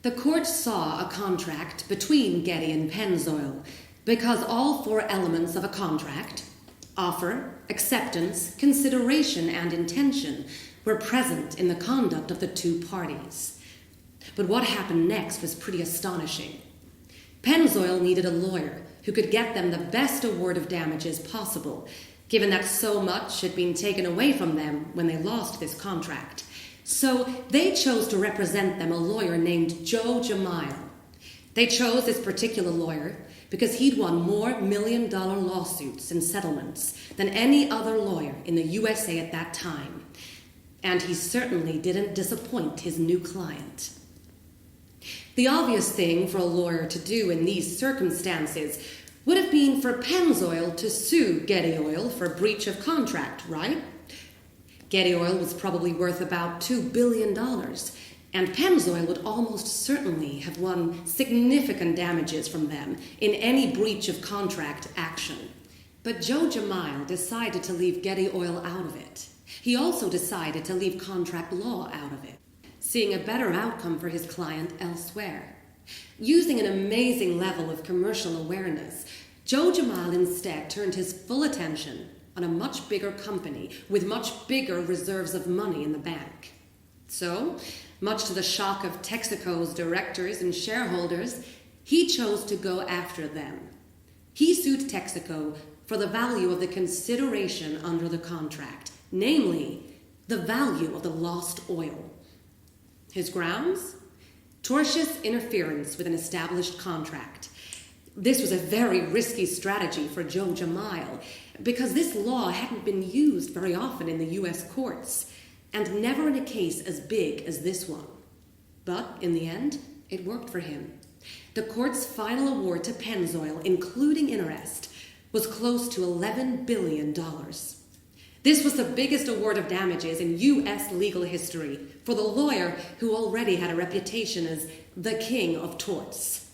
The court saw a contract between Getty and Pennzoil because all four elements of a contract, offer, acceptance, consideration, and intention, were present in the conduct of the two parties. But what happened next was pretty astonishing. Pennzoil needed a lawyer who could get them the best award of damages possible, given that so much had been taken away from them when they lost this contract. So they chose to represent them a lawyer named Joe Jamail. They chose this particular lawyer because he'd won more million-dollar lawsuits and settlements than any other lawyer in the USA at that time. And he certainly didn't disappoint his new client. The obvious thing for a lawyer to do in these circumstances would have been for Pennzoil to sue Getty Oil for breach of contract, right? Getty Oil was probably worth about $2 billion, and Pennzoil would almost certainly have won significant damages from them in any breach of contract action. But Joe Jamail decided to leave Getty Oil out of it. He also decided to leave contract law out of it, seeing a better outcome for his client elsewhere. Using an amazing level of commercial awareness, Joe Jamail instead turned his full attention on a much bigger company with much bigger reserves of money in the bank. So, much to the shock of Texaco's directors and shareholders, he chose to go after them. He sued Texaco for the value of the consideration under the contract, namely, the value of the lost oil. His grounds? Tortious interference with an established contract. This was a very risky strategy for Joe Jamail because this law hadn't been used very often in the U.S. courts, and never in a case as big as this one. But in the end, it worked for him. The court's final award to Pennzoil, including interest, was close to $11 billion. This was the biggest award of damages in U.S. legal history for the lawyer who already had a reputation as the king of torts.